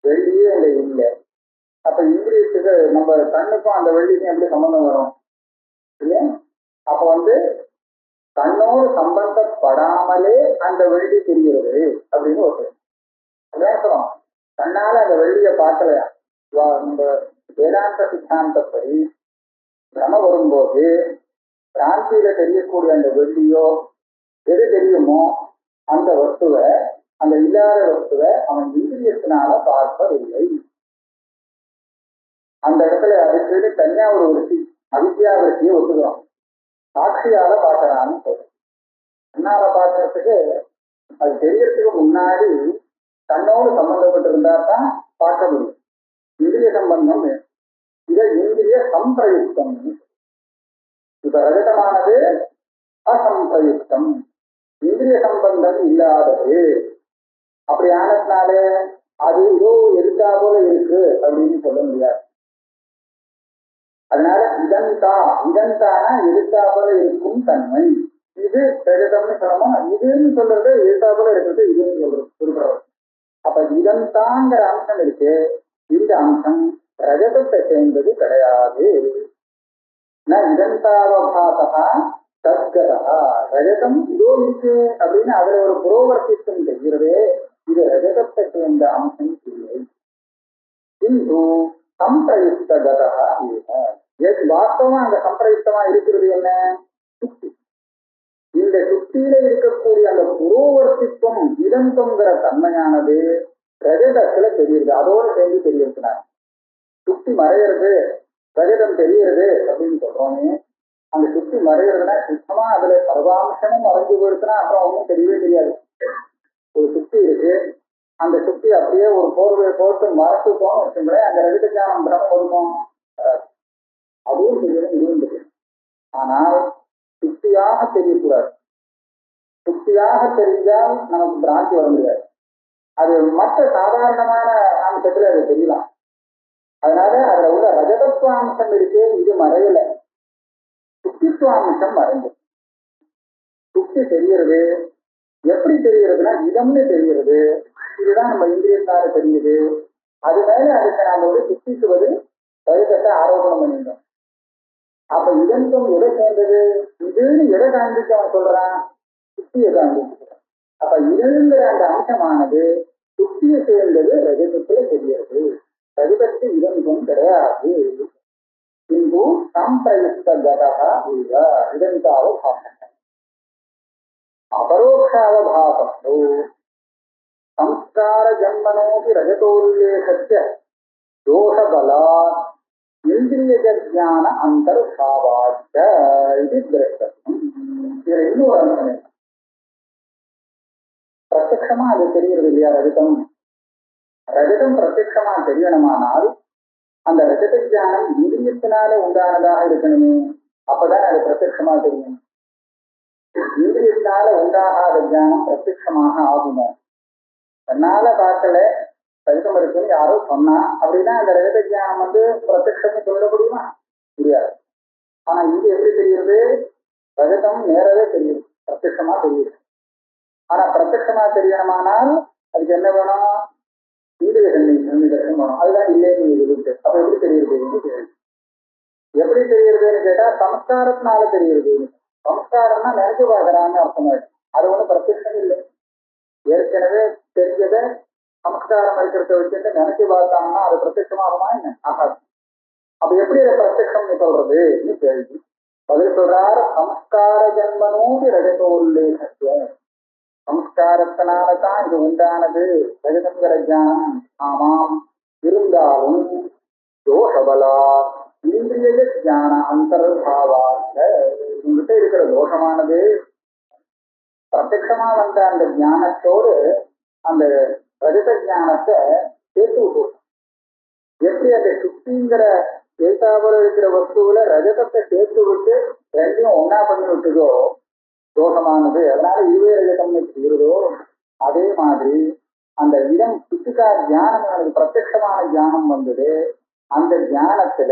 வெள்ளியே அங்க இல்லை. அப்ப இந்திரியத்துக்கு நம்ம கண்ணுக்கும் அந்த வெள்ளிக்கும் எப்படி சம்பந்தம் வரும் இல்லையா? அப்ப கண்ணோடு சம்பந்தப்படாமலே அந்த வெள்ளி தெரிகிறது அப்படின்னு ஒரு அதான் கண்ணால அந்த வெள்ளியை பார்க்கலையா? நம்ம வேதாந்த சித்தாந்தப்படி பிரம வரும்போது பிராந்தியில தெரியக்கூடிய அந்த வெள்ளியோ எது தெரியுமோ அந்த வஸ்துவை, அந்த இல்லாத வஸ்துவை அவன் இந்திரியத்தினால பார்ப்பதில்லை. அந்த இடத்துல அதுக்கு தனியா ஒரு விருத்தி, அவித்யா விருத்தியை ஒத்துக்கிறோம். சாட்சியால பார்க்கறான்னு சொல்றோம். கண்ணால பார்க்கறதுக்கு அது தெரியறதுக்கு முன்னாடி கண்ணோடு சம்பந்தப்பட்டிருந்தா தான் பார்க்க முடியும். இந்திரிய சம்பந்தம் இதை இந்திரிய சம்பிரயுக்தம். இப்ப ரஜதமானது அசம்பிரயுக்தம், இந்திரிய சம்பந்தம் இல்லாதது. அப்படி ஆனதுனால அது ஏதோ இருக்கா போல இருக்கு அப்படின்னு சொல்ல முடியாது. அதனால இதந்தானா இருக்கா போல இருக்கும் தன்மை. இது ரஜதம்னு சொல்லணுமா? இதுன்னு சொல்றது இருக்கா போல இருக்கிறது இதுன்னு சொல்றது குறிப்பிடறது. அப்ப இதந்தாங்கிற அம்சம் இருக்கு, இந்த அம்சம் ரஜதத்தை சேர்ந்தது கிடையாது. இதந்தாவபாசா தத்கதா, ரஜதம் இதோ இருக்கு அப்படின்னு அதுல ஒரு புரோவர்த்தித்துவம் தெரிகிறதே, இது ரஜதத்தை சேர்ந்த அம்சம் இல்லை. இந்து சம்பிரயுக்தகதா வாஸ்தவமா அந்த சம்பிரயுக்தமா இருக்கிறது என்ன? சுத்தி. இந்த சுத்தியில இருக்கக்கூடிய அந்த புரோவர்த்தித்துவம் இதந்தங்கிற தன்மையானது ரஜதத்துல தெரியுது, அதோடு சேர்ந்து தெரியுதுனார். சுத்தி மறையிறது, ரஜதம் தெரியுது அப்படின்னு சொல்றோமே, அந்த சுத்தி மறைகிறதுனா சுத்தமா அதுல சர்வாம்சமும் மறைஞ்சு போயிடுச்சுன்னா அப்புறம் ஒன்றும் தெரியவே தெரியாது. ஒரு சுத்தி இருக்கு, அந்த சுத்தி அப்படியே ஒரு போர்வையை போட்டு மறைச்சுட்டோம்னு வச்சுங்களேன், அந்த ரஜத ஞானம் பிரமம் வருமோ? அதுவும் தெரியும், இதுவும் தெரியும். ஆனால் சுத்தியாக தெரியக்கூடாது. சுத்தியாக தெரிஞ்சால் நமக்கு பிராந்தி வர முடியாது. அது மற்ற சாதாரணமான அம்சத்துல அது தெரியலாம். அதனால அதுல உள்ள ரஜதத்துவ அம்சம் இருக்கு, இது மறையல, சுத்தித்துவ அம்சம் மறைஞ்சு. சுத்தி தெரியறது எப்படி தெரிகிறதுனா இதம்னு தெரிகிறது. இதுதான் நம்ம இந்திரியத்தால தெரியுது. அது மேல அதுக்கு நாம சுத்திக்கு பதில் ரஜதத்தை ஆரோபணம் பண்ணிட்டோம். அப்ப இதன்கும் எதை சேர்ந்தது? இதுன்னு எதை காண்பிச்சு அவன் சொல்றான்? சுத்தியை காண்பிச்சுக்கிறான். அப்ப இதுங்கிற அந்த அம்சமானது சுத்தியை சேர்ந்தது ரஜதத்துல தெரிகிறது. ரஜதத்து இதன்கும் கிடையாது. இந்து சம்பிரயுக்தகதா இதந்தாவபாசம். அபரோக்ஷாவபாசஸ்து சம்ஸ்கார ஜன்மனோபி ரஜதோல்லேகஸ்ய தோஷபலாத் இந்திரியஜான அந்தர்பாவாச்ச இது திரஷ்டம். இதுல இன்னொரு அம்சம், பிரத்யக்ஷமா அது தெரிகிறது இல்லையா? ரஜதம் பிரத்யக்ஷமா தெரியணுமானால் அந்த ரஜத ஜானம் இந்திரியத்தினால உண்டானதாக இருக்கணுமே, அப்பதான் அது பிரத்யக்ஷமா தெரியும். இந்திரியத்தினால உண்டாகாத ஜானம் பிரத்யக்ஷமாக ஆகுமோ? தன்னால பார்க்கல ரஜதம் இருக்குன்னு யாரோ சொன்னா அப்படின்னா அந்த ரஜத ஜானம் பிரத்யக்ஷம்னு சொல்ல முடியுமா? முடியாது. ஆனா இங்க எப்படி தெரியுது? ரஜதம் நேரவே தெரியுது, பிரத்யக்ஷமா தெரியுது. ஆனா பிரத்யக்ஷமா தெரியணுமானால் அதுக்கு என்ன வேணும்? இந்திரிய சன்னிதர்சனம் வேணும். அதுதான் இல்லைன்னு இருக்கு. அப்ப எப்படி தெரியுது? எப்படி தெரியுதுன்னு கேட்டா சம்ஸ்காரத்தினால தெரியுது. சம்ஸ்காரம்னா நினைச்சு பார்க்கறான்னு அர்த்தம் ஆயிடும். அது ஒன்றும் பிரத்யக்ஷம் இல்லை. ஏற்கனவே தெரிஞ்சதை சம்ஸ்காரம் இருக்கிறத வச்சுட்டு நினைச்சு பார்த்தாங்கன்னா அது பிரத்யட்சமாகுமா என்ன? ஆகாது. அப்ப எப்படி அதை பிரத்யட்சம்னு சொல்றதுன்னு கேள்வி. பதில் சொல்றார், சம்ஸ்கார ஜன்மனோடு ரஜதோல்லேகத்துவ. சம்ஸ்காரத்தினால்தான் இது உண்டானது ரஜதங்கிற ஞானம். ஆமாம், இருந்தாலும் தோஷபலா இந்திரிய ஞான அந்தர்பாவாக உங்ககிட்ட இருக்கிற தோஷமானது பிரத்யட்சமா வந்த அந்த ஞானத்தோடு அந்த ரஜத ஞானத்தை சேர்த்து விட்டுரும். எப்படி அந்த சுத்திங்கிற ஏத்தாப்புல இருக்கிற வஸ்துவில ரஜதத்தை சேர்த்து விட்டு ரெண்டையும் ஒன்னா பண்ணி விட்டுதோ தோஷமானது, அதனால இதுவே ரஜதம்னு தீருதோ, அதே மாதிரி அந்த இடம் சுத்திக்கா தியானம் எனக்கு பிரத்யட்சமான தியானம் வந்தது. அந்த தியானத்துல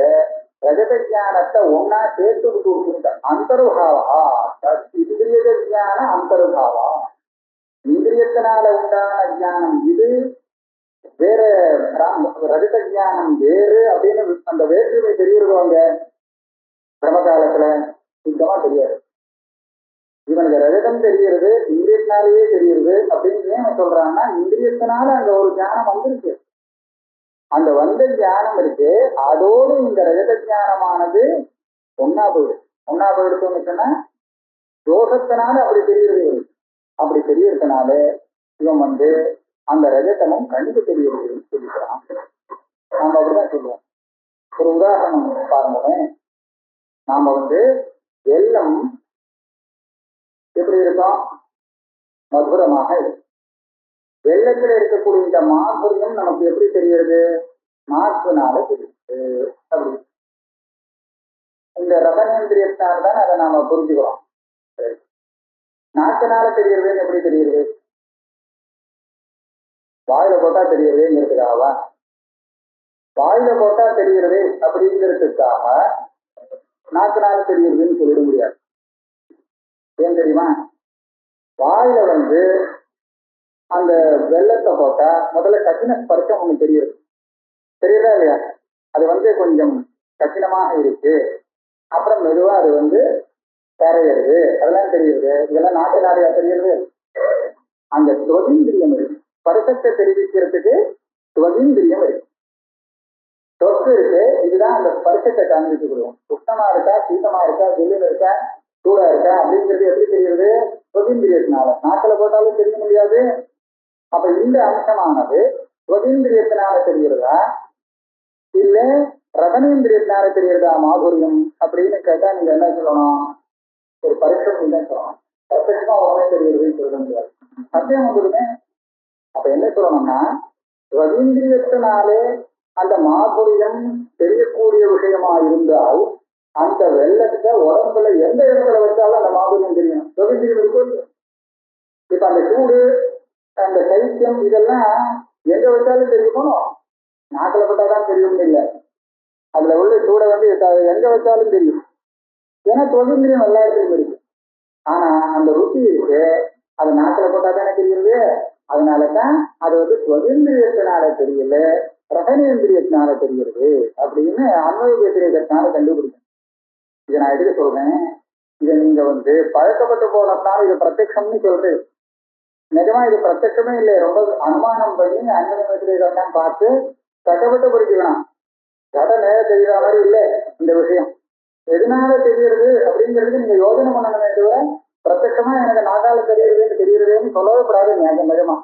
ரஜத ஞானத்தை ஒன்னா சேர்த்து விட்டு அந்தர்பாவா, இந்திரிய ஞான அந்தர்பாவா. இந்திரியத்தினால உண்டான ஞானம் இது வேற, ரஜத ஞானம் வேறு அப்படின்னு அந்த வேற்றுமை தெரியுறதோ அங்க பிரமகாலத்துல சுத்தமா தெரியாது. இவனுக்கு ரஜதம் தெரிகிறது, இந்திரியத்தினாலேயே தெரியுது அப்படின்னு ஏன் சொல்றான்னா, இந்திரியத்தினால அங்க ஒரு ஞானம் வந்துருக்கு. அந்த வந்த ஞானம் இருக்கு, அதோடு இந்த ரஜத ஞானமானது ஒன்னா போயிடுது. ஒன்னா போயிடுச்சுன்னு சொன்னா தோஷத்தினால அப்படி தெரியுது. அப்படி தெரியறதுனால இவன் அந்த ரஜதமும் கண்ணுக்கு தெரியுதுன்னு சொல்லிக்கிறான். நாம அப்படிதான் சொல்லுவோம். ஒரு உதாரணம் பாருங்க. நாம வெள்ளம் எப்படி இருக்கும்? மதுரமாக இருக்கும். வெள்ளத்துல இருக்கக்கூடிய இந்த மாதுரியம் நமக்கு எப்படி தெரியுது? நாக்குனால தெரியுது. அப்படி இந்த ரசனேந்திரியத்தினால்தான் அதை நாம புரிஞ்சுக்கிறோம். நாக்குனால தெரியுறதுன்னு எப்படி தெரியுது? வாயில போட்டா தெரியுறதுங்கிறதுக்காகவா? வாயில போட்டா தெரியுறது அப்படிங்கிறதுக்காக நாக்குனால தெரியுறதுன்னு சொல்லிட முடியாது. ஏன் தெரியுமா? வாயில அந்த வெள்ளத்தை போட்டா முதல்ல கঠিன ஸ்பர்ஷம் ஒண்ணு தெரியுது. தெரியுதா இல்லையா? அது கொஞ்சம் கடினமாக இருக்கு. அப்புறம் மெதுவா அது கரையிறது, அதெல்லாம் தெரியுது. இதெல்லாம் நாட்டினாரையா தெரியுது? அந்த சுவதீந்திரியம் இருக்கு. ஸ்பர்சத்தை தெரிவிக்கிறதுக்கு சுவதீந்திரியம் இருக்கு. தொக்கு இருக்கு, இதுதான் அந்த ஸ்பர்சத்தை காண்பித்து கொடுக்கும். சுத்தமா இருக்கா, சீத்தமா இருக்கா, வெளியில இருக்கா, சூடா இருக்கா அப்படிங்கிறது எப்படி தெரியுது? சுவதீந்திரியத்தினால. நாக்கில போட்டாலும் தெரிய முடியாது. அப்ப இந்த அம்சமானது சுவதீந்திரியத்தினால தெரிகிறதா இல்ல ரசனேந்திரியத்தினால தெரிகிறதா மாதுரியம் அப்படின்னு கேட்டா நீங்க என்ன சொல்லணும்? ஒரு பரிசம் தான் சொல்லணும். பிரத்யட்சமா உடனே தெரிகிறதுன்னு சொல்ல முடியாது. சத்தியம் வந்துடுமே. அப்ப என்ன சொல்லணும்னா, சுவதீந்திரியத்தினாலே அந்த மாதுரியம் தெரியக்கூடிய விஷயமா இருந்தால் அந்த வெள்ளத்தை உடம்புல எந்த இடத்துல வச்சாலும் அந்த மாதுரியம் தெரியும். சுவதீந்திரியம் இருக்கும். இப்ப அந்த சூடு, அந்த சைத்தியம் இதெல்லாம் எங்க வச்சாலும் தெரியுமோ? நாக்கில பட்டாதான் தெரியும் இல்லை. அதுல உள்ள சூடை எங்க வச்சாலும் தெரியும். ஏன்னா சுவதீந்திரியம் எல்லா இடத்துலையும் இருக்கு. ஆனா அந்த ருசி இருக்கு, அது நாக்கில போட்டாதானே தெரியுது. அதனாலதான் அது சுவதீந்திரியத்தினால தெரியல, ரசனேந்திரியத்தினால தெரிகிறது அப்படின்னு அன்வய விபரீதத்தினால கண்டுபிடிக்கும். இதை நான் எதுக்கு சொல்றேன்? இதை நீங்க பழக்கப்பட்டு போனதுனால இது பிரத்யட்சம்னு சொல்றேன். நிஜமா இது பிரத்யட்சமே இல்லை. ரொம்ப அனுமானம் பண்ணி அன்வய விபரீதம் பார்த்து கட்டப்பட்டு படிச்சுக்கலாம். கதை நேர தெரிகிற மாதிரி இல்லை இந்த விஷயம். எதனால தெரியுது அப்படிங்கிறது நீங்க யோஜனை பண்ணணுமே தவிர பிரத்யட்சமா எனக்கு நாகால தெரியுறதுன்னு சொல்லவே கூடாது நிஜமா.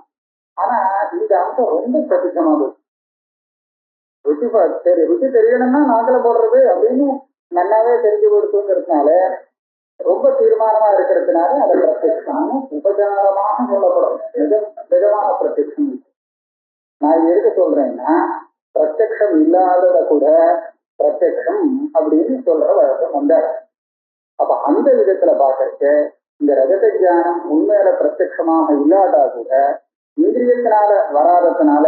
ஆனா இந்த அம்சம் ரொம்ப பிரத்யட்சமா போகுது. ருச்சி தெரியணும்னா நாக்கில போடுறது அப்படின்னு நல்லாவே தெரிஞ்சு கொடுத்துங்கிறதுனால ரொம்ப தீர்மானமா இருக்கிறதுனால அதை பிரத்யட்சம் உபச்சாரமாக சொல்லப்படும். நிஜமான பிரத்யட்சம். நான் எதுக்கு சொல்றேன்னா, பிரத்யட்சம் இல்லாதத கூட பிரத்யட்சம் அப்படின்னு சொல்ற வழக்கம் வந்தார். அப்ப அந்த விதத்துல பார்க்கறதுக்கு இந்த ரஜத ஞானம் உண்மையில பிரத்யட்சமாக இல்லாட்டா கூட இந்திரியத்தினால வராததுனால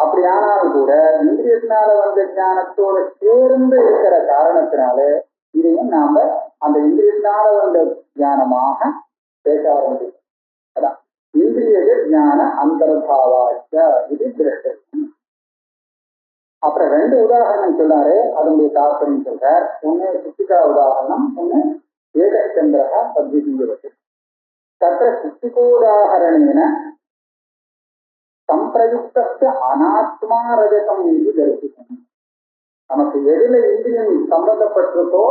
அப்படியானால் கூட இந்திரியத்தினால வந்த ஞானத்தோட சேர்ந்து இருக்கிற காரணத்தினால இதையும் நாம அந்த இந்திரியத்தினால வந்த ஞானமாக பேச ஆரம்பிச்சு. அதான் இந்திரிய ஞான அந்தர்பாவாச்ச இது திருஷ்டம். அப்புறம் ரெண்டு உதாரணம் சொன்னாரு, அதனுடைய தாற்பயம் சொல்றார். ஒண்ணு சுத்திகா உதாரணம், ஒண்ணு ஏகச்சந்திரா பத்விதீயவத்து. தत्र சுத்திகோதாகரணேன சம்பிரயுக்த அனாத்மா ரஜதம் என்று தரிசிக்கணும். நமக்கு எதுல இந்திரியம் சம்பந்தப்பட்டிருக்கோ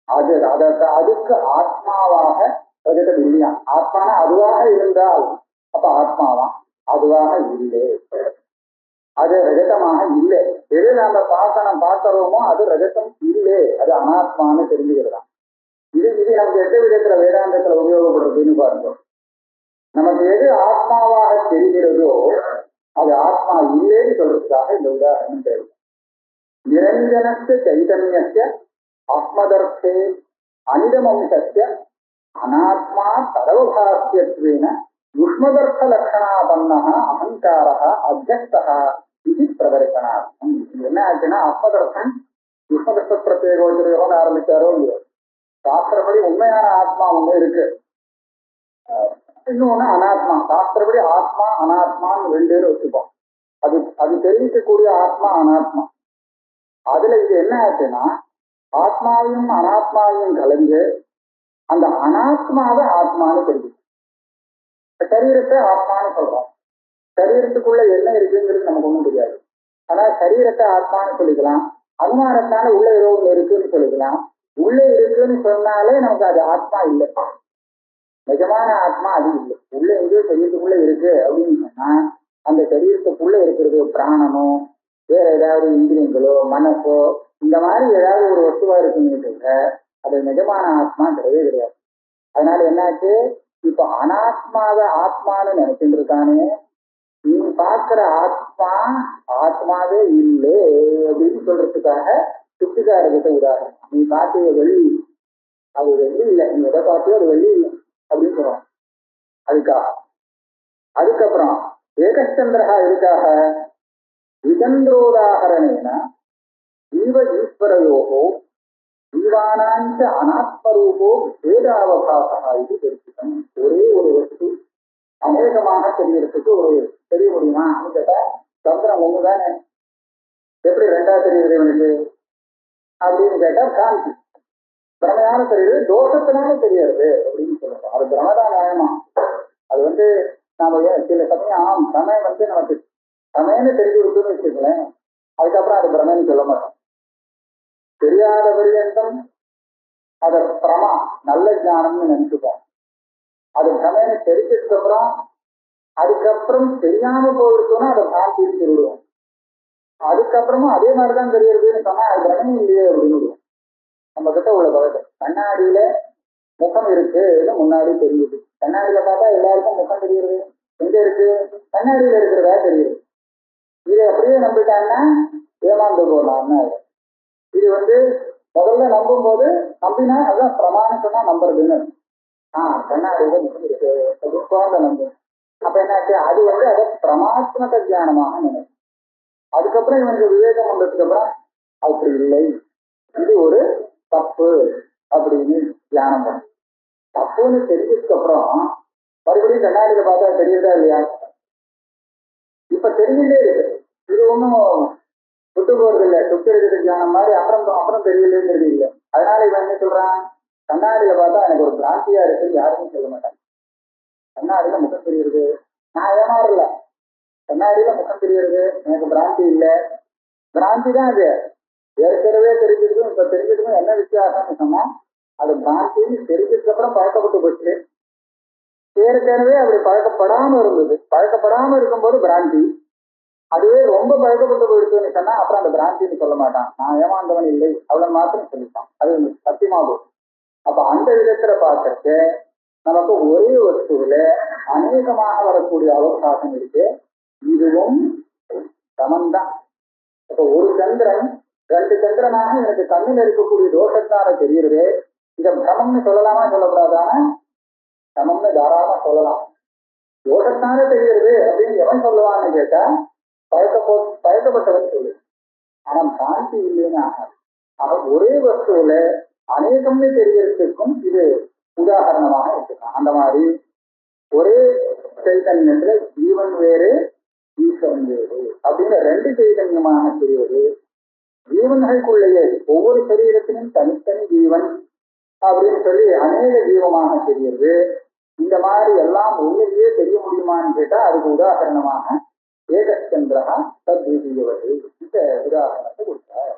அதுக்கு ஆத்மாவாக ரஜதம் இல்லையா? ஆத்மானா அதுவாக இருந்தால் அப்ப ஆத்மாவா? அதுவாக இல்லை, அது ரஜதமாக இல்லை. எது நாம பார்க்கிறோமோ அது ரஜதம் இல்லை, அது அனாத்மான்னு தெரிஞ்சுக்கிறதாம். இது நமக்கு எந்த விதத்துல வேதாந்தத்துல உபயோகப்படுறதுன்னு பாருங்க. நமக்கு எது ஆத்மாவாக தெரிகிறதோ அது ஆத்மா இல்லைன்னு சொல்றதுக்காக இந்த உதாரணம் தேவை. நிரஞ்சனஸ்ய சைதன்யஸ்ய ஆத்மதர்த்தே அனிதமம்சஸ்ய அனாத்மா சர்வபாஸ்யத்வேன யுஷ்மதர்த்த லட்சணாபன்னः அகங்காரः அத்தியஸ்தः இது பிரதர்சனார்த்தம். என்ன ஆச்சுன்னா ஆத்மதர்த்தம் யுஷ்மதர்த்த பிரத்யேகோச்சரியோன்னு ஆரம்பிச்சாரோ இல்லையோ, சாஸ்திரப்படி உண்மையான ஆத்மா ஒண்ணு இருக்கு, இன்னொன்னு அனாத்மா. சாஸ்திரப்படி ஆத்மா அனாத்மான்னு ரெண்டுன்னு வச்சுப்போம். அது தெரிவிக்கக்கூடிய ஆத்மா அனாத்மா. அதுல இது என்ன ஆச்சுன்னா ஆத்மாவையும் அனாத்மாவையும் கலந்து அந்த அனாத்மாவை ஆத்மான்னு தெரிஞ்சு சரீரத்தை ஆத்மான்னு சொல்றோம். சரீரத்துக்குள்ள என்ன இருக்குங்கிறது நமக்கு ஒன்றும் தெரியாது. ஆனா சரீரத்தை ஆத்மான்னு சொல்லிக்கலாம். அனுமானத்தால உள்ள ஏதோ ஒண்ணு இருக்குன்னு சொல்லிக்கலாம். உள்ள இருக்குன்னு சொன்னாலே நமக்கு அது ஆத்மா இல்லை, நிஜமான ஆத்மா அது இல்லை. உள்ள எங்கேயோ சரீரத்துக்குள்ள இருக்கு அப்படின்னு சொன்னா அந்த சரீரத்துக்குள்ள இருக்கிறது பிராணமோ வேற ஏதாவது இந்திரியங்களோ மனசோ இந்த மாதிரி ஏதாவது ஒரு வஸ்துவா இருக்குன்னு சொல்ற அது நிஜமான ஆத்மா கிடையவே கிடையாது. அதனால என்னாச்சு, இப்ப அனாத்மாவை ஆத்மான்னு நினைச்சுட்டு இருக்கானே, நீ பார்க்கிற ஆத்மா ஆத்மாவே இல்லை அப்படின்னு சொல்றதுக்காக சுத்திகாரகத்தை உதாரணம். நீ பார்த்திய வெள்ளி அது வெள்ளி இல்லை, நீ எதை பார்த்தியோ அது வெள்ளி இல்லை அப்படின்னு சொல்றோம். அதுக்கப்புறம் ஏகச்சந்திரா எதுக்காக? விதந்திரோதாகரணேன ஜீவ ஈஸ்வரயோகோ ஜீவானாஞ்ச அனாத்மரூபோ வேதாவகாசா இது தெரிஞ்சுக்கணும். ஒரே ஒரு வஸ்து அநேகமாக தெரியறதுக்கு ஒரு தெரிய முடியுமா கேட்டா சந்திரன் ஒண்ணுதானே, எப்படி ரெண்டாவது தெரியுது இவனுக்கு அப்படின்னு கேட்டா பிராந்தி. பிரமையான தெரியுது, தோஷத்தினால தெரியறது அப்படின்னு சொல்றோம். அது பிரமதான் நியாயமா. அது நாம சில சமயம் பிரமை நமக்கு பிரமைன்னு தெரிஞ்சு விட்டுன்னு வச்சுக்கலேன், அதுக்கப்புறம் அது பிரமைன்னு சொல்ல மாட்டோம். தெரியாத பரியந்தம் அத பிரமா நல்ல ஞானம்னு நினைச்சுப்போம். அது பிரமைன்னு தெரிஞ்சதுக்கு அப்புறம் அதுக்கப்புறம் தெரியாம போயிடுச்சோன்னா அதை பிராந்தின்னு சொல்லிடுவோம். அதுக்கப்புறமும் அதே மாதிரிதான் தெரியறதுன்னு சொன்னா அது பிரமை இல்லையே அப்படின்னு விடுவோம். நம்ம கிட்ட உள்ள பழக்கம். கண்ணாடியில முகம் இருக்குன்னு முன்னாடி தெரியுது. கண்ணாடியில பார்த்தா எல்லாருக்கும் முகம் தெரியுது. எங்க இருக்கு? கண்ணாடியில இருக்கிறதா தெரியுது. இதை அப்படியே நம்பிட்டாங்கன்னா ஏமாந்து போடலாம்னு. இது முதல்ல நம்பும் போது நம்பினா அதான் பிரமாணம் சொன்னா நம்புறதுன்னு. கண்ணாடியில முகம் இருக்கு குழந்தை நம்பு. அப்ப என்னாச்சு, அது அதை பிரமாத்மக தியானமாக நினைக்கும். அதுக்கப்புறம் இவனுக்கு விவேகம் வந்ததுக்கு அப்புறம் அப்படி இல்லை, இது ஒரு தப்பு அப்படின்னு தியானம் பண்ணும். தப்புன்னு தெரிஞ்சதுக்கு அப்புறம் மறுபடியும் கண்ணாடியில பார்த்தா தெரியுதா இல்லையா? இப்ப தெரிஞ்சுட்டே இருக்கு. இது ஒன்றும் விட்டு போறது இல்லை. சுத்தி எடுக்கிற தியானம் மாதிரி அப்புறம் தெரியலேங்கிறது இல்லை. அதனால இவன் என்ன சொல்றான், கண்ணாடியில பார்த்தா எனக்கு ஒரு பிராந்தியா இருக்குன்னு யாருமே சொல்ல மாட்டாங்க. கண்ணாடியில முகம் தெரியுது, நான் ஏமாறல. கண்ணாடியில முகம் தெரியுது, எனக்கு பிராந்தி இல்லை. பிராந்தி தான் அது. ஏற்கனவே தெரிஞ்சதுக்கும் இப்ப தெரிஞ்சதுக்கும் என்ன வித்தியாசம்னு சொன்னா, அது பிராந்தின்னு தெரிஞ்சதுக்கு அப்புறம் பழக்கப்பட்டு போச்சு. ஏற்கனவே அப்படி பழக்கப்படாம இருந்தது. பழக்கப்படாம இருக்கும்போது பிராந்தி. அதுவே ரொம்ப பழக்கப்பட்டு போயிடுச்சுன்னு சொன்னா அப்புறம் அந்த பிராந்தின்னு சொல்ல மாட்டான். நான் ஏமாந்தவன் இல்லை அவ்வளவு மாத்திரம் சொல்லிட்டான். அது சத்தியமா போகும். அப்ப அந்த விதத்துல பார்க்கறது நமக்கு ஒரே வஸ்துவில அநேகமாக வரக்கூடிய அவகாசம் இருக்கு. இதுவும் சமந்தான். இப்ப ஒரு சந்திரன் 2 சந்திரனாக எனக்கு கண்ணில் இருக்கக்கூடிய தோஷத்தால தெரியுது. இதை பிரமம்னு சொல்லலாமா சொல்லக்கூடாதான? சமம்னு தாராளமா சொல்லலாம். தோஷத்தால தெரியுது அப்படின்னு எவன் சொல்லுவான்னு கேட்டா பழக்கப்பட்டவன் சொல்லு. ஆனா சாந்தி இல்லைன்னு ஆகாது. ஆக ஒரே வஸ்துவில அநேகம்னு தெரியறதுக்கும் இது உதாரணமாக எடுத்துக்கலாம். அந்த மாதிரி ஒரே சைதன்யத்துல ஜீவன் வேறு ஈஸ்வரன் வேறு அப்படின்னு 2 சைதன்யமாக தெரிவது. ஜீவன்களுக்குள்ளேயே ஒவ்வொரு சரீரத்திலும் தனித்தனி ஜீவன் அப்படின்னு சொல்லி அநேக ஜீவமாக தெரியுது. இந்த மாதிரி எல்லாம் உண்மையிலேயே தெரிய முடியுமான்னு கேட்டா அதுக்கு உதாரணமாக ஏகச்சந்திரா தத்விதீயவது இந்த உதாரணத்தை கொடுத்தார்.